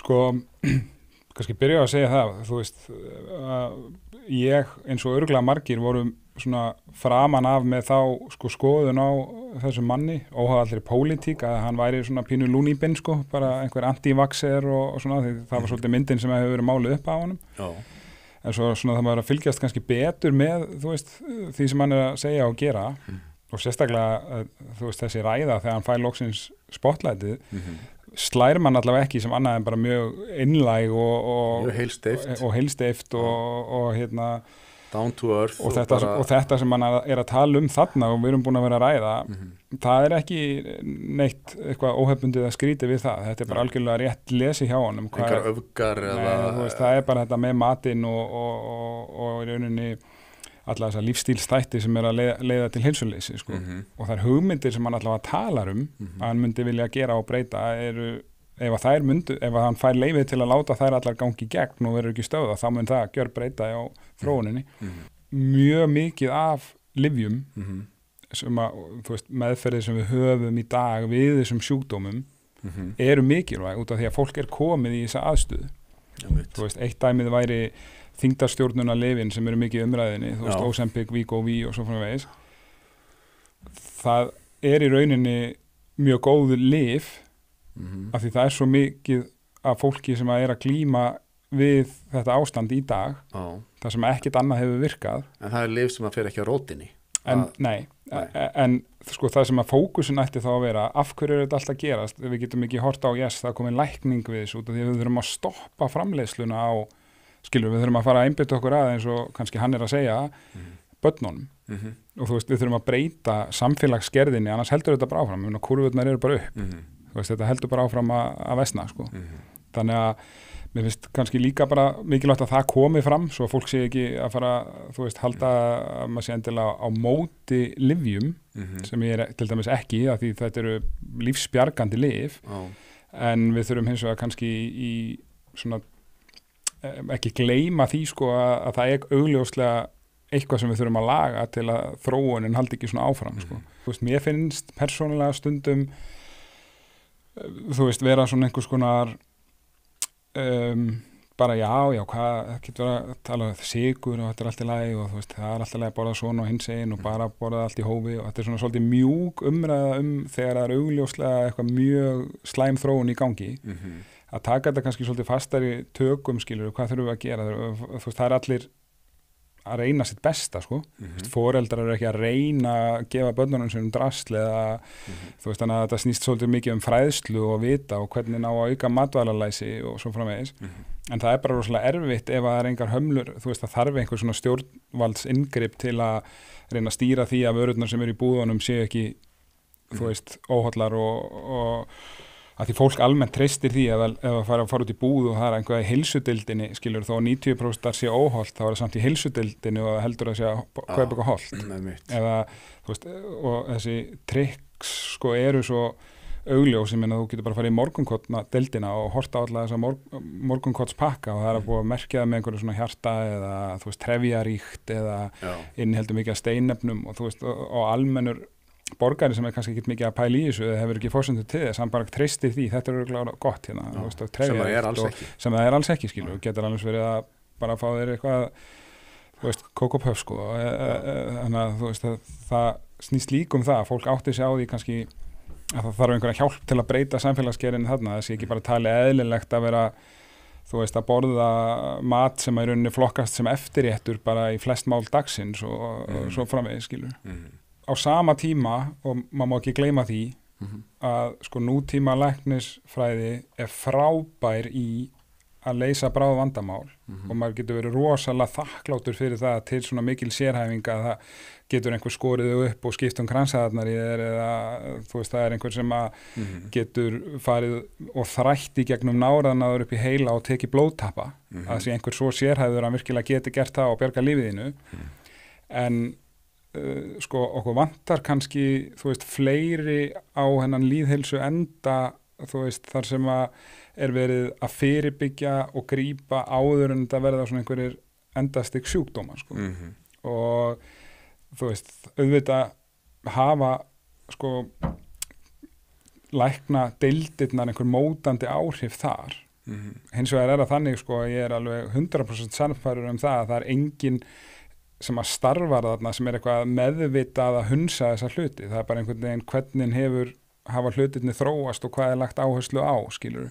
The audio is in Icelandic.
Sko, kannski byrja að segja það, þú veist, ég eins og örugglega margir vorum svona framan af með þá sko skoðun á þessum manni, óháð allri pólitík, að hann væri svona pínu lúnýbinn sko, bara einhver anti-vaxxer og svona, því það var svolítið myndin sem hefur verið máluð upp á honum. Já. En svo svona það maður að fylgjast kannski betur með, þú veist, því sem hann að segja og gera, og sérstaklega, þú veist, þessi ræða þegar hann fær loksins spotlightið, slær mann allavega ekki sem annað en bara mjög innlæg og heilsteypt og hérna down to earth og þetta sem hann er að tala þarna og við erum búin að vera að ræða það er ekki neitt eitthvað óhefbundið að skríti við það, þetta er bara algjörlega rétt lesi hjá honum einhver öfgar það er bara þetta með matinn og í rauninni alla þessar lífstílstætti sem er að leiða til heilsuleysi sko. Og það er hugmyndir sem hann allavega talar að hann myndi vilja gera og breyta eru, ef hann fær leyfið til að láta þær allar gangi í gegn og verður ekki stöða, þá mun það gjör breyta á þróuninni. Mjög mikið af lyfjum sem að, þú veist, meðferðir sem við höfum í dag við þessum sjúkdómum eru mikilvæg út af því að fólk er komið í þessa aðstöðu. Þú veist, eitt dæmið væri þyngdarstjórnuna lyfin sem eru mikið í umræðinni, þú veist, Ozempic, Wegovy og svo framvegis. Það er í rauninni mjög góð lyf af því það er svo mikið af fólki sem er að glíma við þetta ástand í dag, það sem ekkert annað hefur virkað. En það er lyf sem að fer ekki á rótinni. En sko það sem að fókusin ætti þá að vera, af hverju er þetta alltaf gerast? Við getum ekki hort á, það komið lækning við þessu út af því að við þurfum að stoppa framleiðsluna á við þurfum að fara að einbeita okkur að eins og kannski hann er að segja börnunum og þú veist, við þurfum að breyta samfélagsgerðinni, annars heldur þetta bara áfram kurvurnar eru bara upp þú veist, þetta heldur bara áfram að vesna sko. Þannig að mér finnst kannski líka bara mikilvægt að það komi fram svo að fólk sé ekki að fara þú veist, halda að maður sé endilega á móti lyfjum sem ég er til dæmis ekki, af því þetta eru lífsbjargandi lyf en við þurfum hins vegar kannski í svona ekki gleyma því sko að það er augljóslega eitthvað sem við þurfum að laga til að þróunin haldi ekki svona áfram sko. Þú veist, mér finnst persónulega stundum þú veist, vera svona einhvers konar bara hvað getur að tala um sykur og þetta er allt í lagi og þú veist, það er allt í lagi að borða svona og hinsegin og bara borða allt í hófi og þetta er svona svolítið mjúk umræða þegar það er augljóslega eitthvað mjög slæm þróun í gangi að taka þetta kannski svolítið fastari tökum skilur, hvað þurfum við að gera þú veist, það er allir að reyna sitt besta sko, foreldrar eru ekki að reyna að gefa börnunum sínum drasl eða þú veist, þannig að þetta snýst svolítið mikið fræðslu og vita og hvernig ná að auka matvælalæsi og svo framvegis en það er bara rosalega erfitt ef það er engar hömlur, þú veist, það þarf einhver svona stjórnvaldsingripp til að reyna að stýra því að vörurnar sem eru í búðunum séu ekki, þú veist, óhollar og að því fólk almennt treystir því að ef það fara út í búð og það er einhverja í heilsudeildinni skilur þó 90% sé óholt þá er það samt í heilsudeildinni og heldur að sé að kaupa eitthvað holt eða þú veist og þessi tricks sko eru svo augljós, ég meina þú getur bara að fara í morgunkotna deildina og horta á alla þessa morgunkotspakka og það er að búið að merkja það með einhverju svona hjarta eða þú veist trefjaríkt eða inniheldur mikið af steinefnum og þú veist og almennur borgari sem er kannski ekki mikið að pæla í þessu eða hefur ekki forsendur til þess, hann bara treystir því þetta er örugglega gott hérna, þú veist, sem það er alls ekki skilur, getur alveg verið að bara fá þér eitthvað þú veist, kókópöf sko þannig að þú veist, það snýst líka það, fólk átti sig á því kannski að það þarf einhverja hjálp til að breyta samfélagsgerðinni þarna, það sé ekki bara talið eðlilegt að vera þú veist, að borða mat sem í rauninni flokkast sem eftirréttur bara í flest mál dagsins og svo framvegis skilur á sama tíma, og maður má ekki gleyma því að sko nútíma læknisfræði er frábær í að leysa bráð vandamál og maður getur verið rosalega þakkláttur fyrir það til svona mikil sérhæfinga að það getur einhver skorið upp og skipt kransæðarnar í þér eða þú veist það er einhver sem að getur farið og þrætt í gegnum náraðnaður upp í heila og tekið blóðtappa að það sé einhver svo sérhæfður að virkilega geti gert það og bjarga lífiðinu en sko okkur vantar kannski þú veist fleiri á hennan lýðheilsu enda þú veist þar sem að er verið að fyrirbyggja og grípa áður en þetta verða svona einhverjir endastig sjúkdómar sko og þú veist auðvitað hafa sko lækna deildirnar einhver mótandi áhrif þar. Hins vegar það þannig sko að ég alveg 100% sannfærður það að það engin sem að starfar þarna sem eitthvað meðvitað að hunsa þessa hluti. Það bara einhvern veginn hvernig hafa hlutirni þróast og hvað lagt áherslu á, skilur.